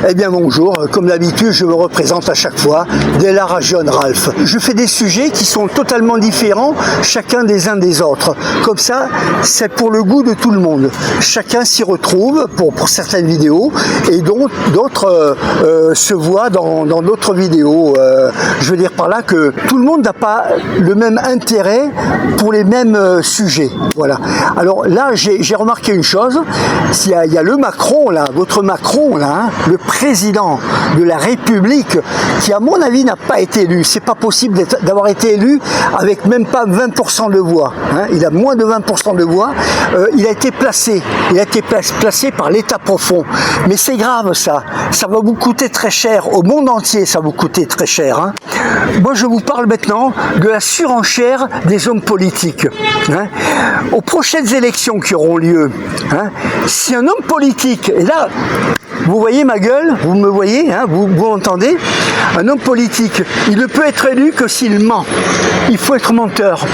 Eh bien bonjour, comme d'habitude je me représente à chaque fois, Delara John Ralph. Je fais des sujets qui sont totalement différents, chacun des uns des autres. Comme ça, c'est pour le goût de tout le monde. Chacun s'y retrouve pour certaines vidéos et d'autres se voient dans d'autres vidéos. Je veux dire par là que tout le monde n'a pas le même intérêt pour les mêmes sujets. Voilà. Alors là, j'ai remarqué une chose, il y a le Macron, là, votre Macron, là, hein, le président de la République, qui à mon avis n'a pas été élu. C'est pas possible d'avoir été élu avec même pas 20% de voix. Hein. Il a moins de 20% de voix. Il a été placé. Il a été placé par l'État profond. Mais c'est grave ça. Ça va vous coûter très cher. Au monde entier, ça va vous coûter très cher. Hein. Moi, je vous parle maintenant de la surenchère des hommes politiques. Hein. Aux prochaines élections qui auront lieu, hein, si un homme politique, et là, vous voyez ma gueule, vous me voyez, hein, vous entendez, un homme politique, il ne peut être élu que s'il ment. Il faut être menteur.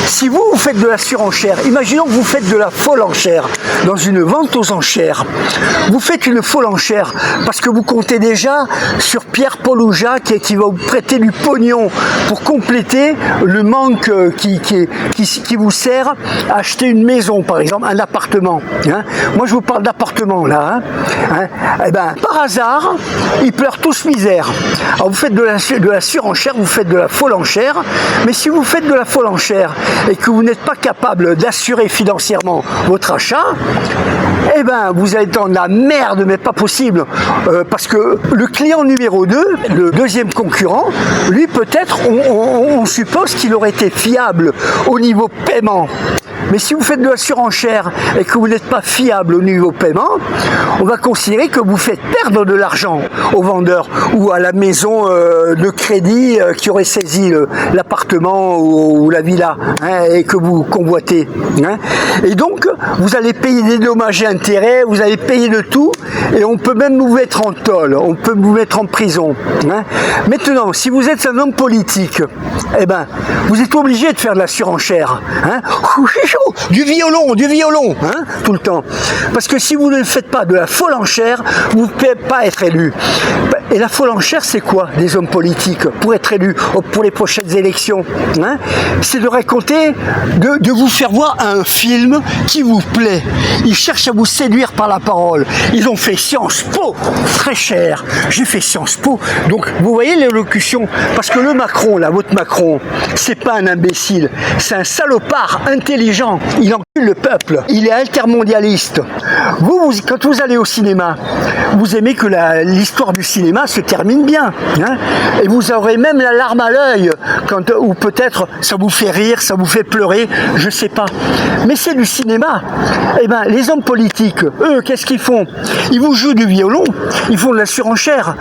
Si vous faites de la surenchère, imaginons que vous faites de la folle enchère dans une vente aux enchères. Vous faites une folle enchère parce que vous comptez déjà sur Pierre, Paul ou Jacques qui va vous prêter du pognon pour compléter le manque qui vous sert à acheter une maison, par exemple, un appartement. Hein. Moi, je vous parle d'appartement, là. Hein. Eh ben, par hasard, ils pleurent tous misère. Alors, vous faites de la surenchère, vous faites de la folle enchère, mais si vous faites de la folle enchère et que vous n'êtes pas capable d'assurer financièrement votre achat, eh ben, vous allez dans la merde, mais pas possible, parce que le client numéro 2, le deuxième concurrent, lui, peut-être, on suppose qu'il aurait été fiable au niveau paiement. Mais si vous faites de la surenchère et que vous n'êtes pas fiable au niveau paiement, on va considérer que vous faites perdre de l'argent au vendeur ou à la maison de crédit qui aurait saisi l'appartement ou la villa, hein, et que vous convoitez. Hein. Et donc, vous allez payer des dommages et intérêts, vous allez payer de tout et on peut même vous mettre en tôle, on peut vous mettre en prison. Hein. Maintenant, si vous êtes un homme politique, eh ben, vous êtes obligé de faire de la surenchère. Hein. Du violon, hein, tout le temps. Parce que si vous ne faites pas de la folle enchère, vous ne pouvez pas être élu. Et la folle enchère, c'est quoi des hommes politiques pour être élus pour les prochaines élections, hein? C'est de raconter, de vous faire voir un film qui vous plaît. Ils cherchent à vous séduire par la parole. Ils ont fait Sciences Po, très cher. J'ai fait Sciences Po. Donc, vous voyez l'élocution. Parce que le Macron, là, votre Macron, c'est pas un imbécile. C'est un salopard intelligent. Il encule le peuple. Il est altermondialiste. Vous, quand vous allez au cinéma, vous aimez que l'histoire du cinéma se termine bien. Hein, et vous aurez même la larme à l'œil, ou peut-être ça vous fait rire, ça vous fait pleurer, je sais pas. Mais c'est du cinéma. Eh ben, les hommes politiques, eux, qu'est-ce qu'ils font? Ils vous jouent du violon, ils font de la surenchère.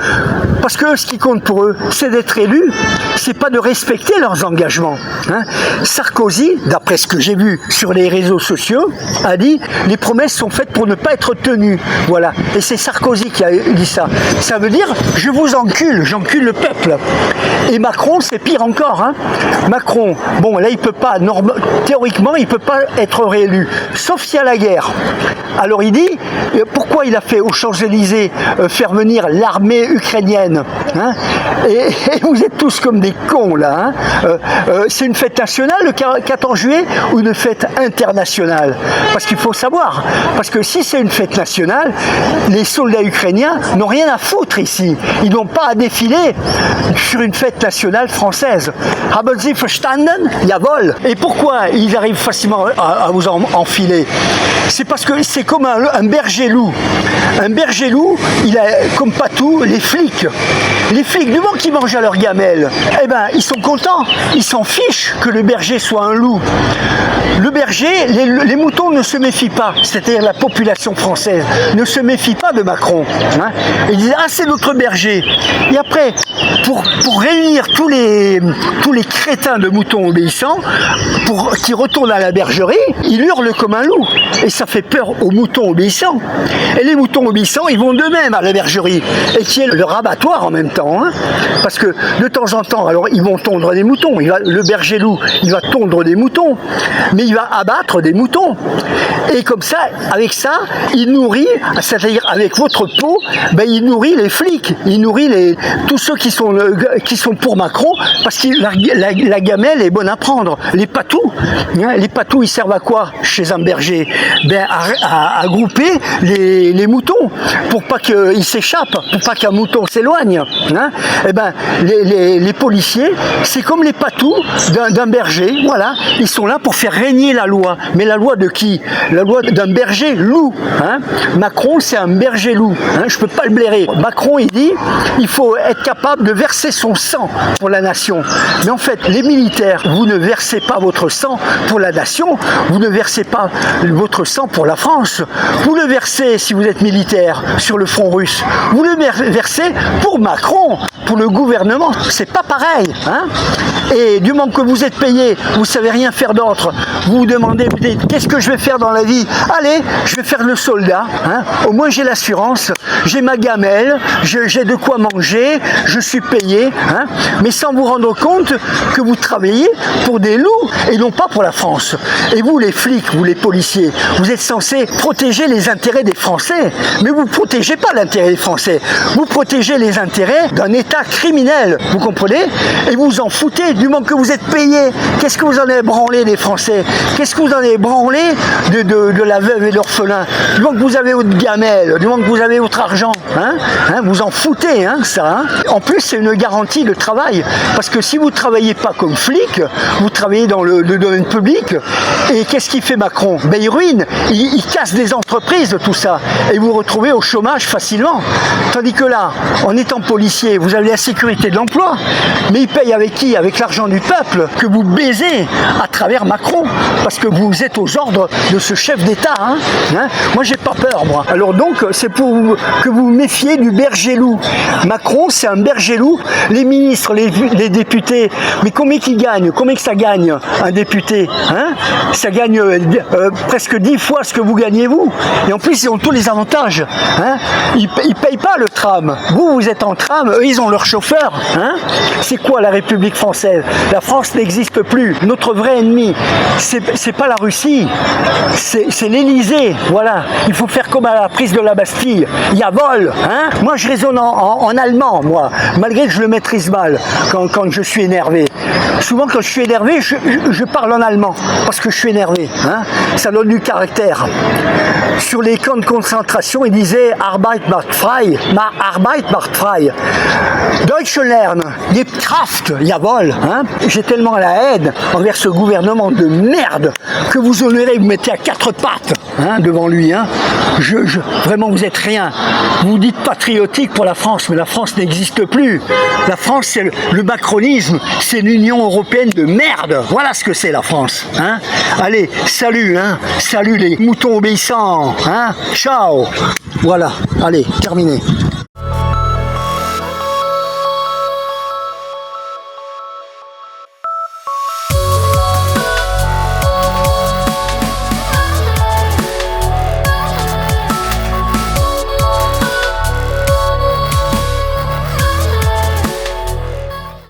Parce que ce qui compte pour eux, c'est d'être élus, c'est pas de respecter leurs engagements. Hein. Sarkozy, d'après ce que j'ai vu sur les réseaux sociaux, a dit « les promesses sont faites pour ne pas être tenues ». Voilà. Et c'est Sarkozy qui a dit ça. Ça veut dire « je vous encule, j'encule le peuple ». Et Macron, c'est pire encore. Hein. Macron, bon, là, il peut pas, théoriquement, il peut pas être réélu, sauf s'il y a la guerre. Alors il dit, pourquoi il a fait aux Champs-Élysées faire venir l'armée ukrainienne, hein, et vous êtes tous comme des cons, là. Hein. C'est une fête nationale, le 14 juillet, ou une fête internationale? Parce qu'il faut savoir, parce que si c'est une fête nationale, les soldats ukrainiens n'ont rien à foutre ici. Ils n'ont pas à défiler sur une fête nationale française. Haben Sie verstanden? Jawohl. Et pourquoi ils arrivent facilement à vous enfiler? C'est parce que c'est comme un berger loup. Un berger loup, il a comme Patou les flics. Les flics, du moment qu'ils mangent à leur gamelle, eh ben, ils sont contents. Ils s'en fichent que le berger soit un loup. Le berger, les moutons ne se méfient pas, c'est-à-dire la population française ne se méfie pas de Macron. Hein. Ils disent « ah, c'est notre berger ». Et après, pour réunir tous les crétins de moutons obéissants, pour qu'ils retournent à la bergerie, ils hurlent comme un loup. Et ça fait peur aux moutons obéissants. Et les moutons obéissants, ils vont d'eux-mêmes à la bergerie, et qui est leur abattoir en même même temps, hein, parce que de temps en temps, alors ils vont tondre des moutons, le berger loup, il va tondre des moutons, mais il va abattre des moutons. Et comme ça, avec ça, il nourrit, c'est-à-dire avec votre peau, ben, il nourrit les flics, il nourrit tous ceux qui sont pour Macron, parce que la gamelle est bonne à prendre. Les patous, hein, les patous, ils servent à quoi chez un berger? Ben, à grouper les moutons, pour pas qu'ils s'échappent, pour pas qu'un mouton s'éloigne. Hein. Et ben, les policiers, c'est comme les patous d'un berger, voilà, ils sont là pour faire régner la loi. Mais la loi de qui? La loi d'un berger loup. Hein. Macron, c'est un berger loup. Hein. Je peux pas le blairer. Macron, il dit, il faut être capable de verser son sang pour la nation. Mais en fait, les militaires, vous ne versez pas votre sang pour la nation, vous ne versez pas votre sang pour la France. Vous le versez, si vous êtes militaire, sur le front russe. Vous le versez pour Macron, pour le gouvernement. C'est pas pareil. Hein. Et du moment que vous êtes payé, vous savez rien faire d'autre, vous vous demandez, vous dites, qu'est-ce que je vais faire dans la vie? Allez, je vais faire le soldat. Hein. Au moins j'ai l'assurance, j'ai ma gamelle, j'ai de quoi manger, je suis payé. Hein. Mais sans vous rendre compte que vous travaillez pour des loups et non pas pour la France. Et vous, les flics, vous les policiers, vous êtes censés protéger les intérêts des Français. Mais vous ne protégez pas l'intérêt des Français. Vous protégez les intérêts d'un État criminel. Vous comprenez? Et vous vous en foutez du moment que vous êtes payé. Qu'est-ce que vous en avez branlé des Français? Qu'est-ce que vous en avez branlé de la veuve et de l'orphelin? Du moment que vous avez votre gamelle, du moment que vous avez votre argent, hein, vous en foutez, hein, ça. Hein. En plus, c'est une garantie de travail. Parce que si vous ne travaillez pas comme flic, vous travaillez dans le domaine public. Et qu'est-ce qu'il fait Macron? Ben, il ruine, il casse des entreprises de tout ça. Et vous vous retrouvez au chômage facilement. Tandis que là, en étant policier, vous avez la sécurité de l'emploi. Mais il paye avec qui? Avec l'argent du peuple que vous baisez à travers Macron. Parce que vous êtes aux ordres de ce chef d'État. Hein. Hein. Moi, j'ai pas peur, moi. Alors donc, c'est pour que vous vous méfiez du berger loup. Macron, c'est un berger loup. Les ministres, les députés, mais combien qu'ils gagnent? Combien que ça gagne, un député? Hein. Ça gagne presque 10 fois ce que vous gagnez, vous. Et en plus, ils ont tous les avantages. Hein. Ils ne payent pas le tram. Vous êtes en tram, eux, ils ont leur chauffeur. Hein. C'est quoi la République française? La France n'existe plus. Notre vrai ennemi, c'est pas la Russie, c'est l'Élysée. Voilà. Il faut faire comme à la prise de la Bastille. Il y a vol. Hein. Moi, je raisonne en allemand, moi, malgré que je le maîtrise mal quand je suis énervé. Souvent, quand je suis énervé, je parle en allemand parce que je suis énervé. Hein. Ça donne du caractère. Sur les camps de concentration, il disait Arbeit macht frei, Arbeit macht frei. Deutsche lernen, die Kraft, jawohl. Hein. J'ai tellement la haine envers ce gouvernement de merde que vous honorez, vous mettez à 4 pattes hein, devant lui. Hein. Vraiment, vous êtes rien. Vous dites patriotique pour la France, mais la France n'existe plus. La France, c'est le macronisme, c'est l'Union européenne de merde. Voilà ce que c'est la France. Hein. Allez, salut, hein. Salut les moutons obéissants. Hein. Ciao. Voilà, allez, terminé.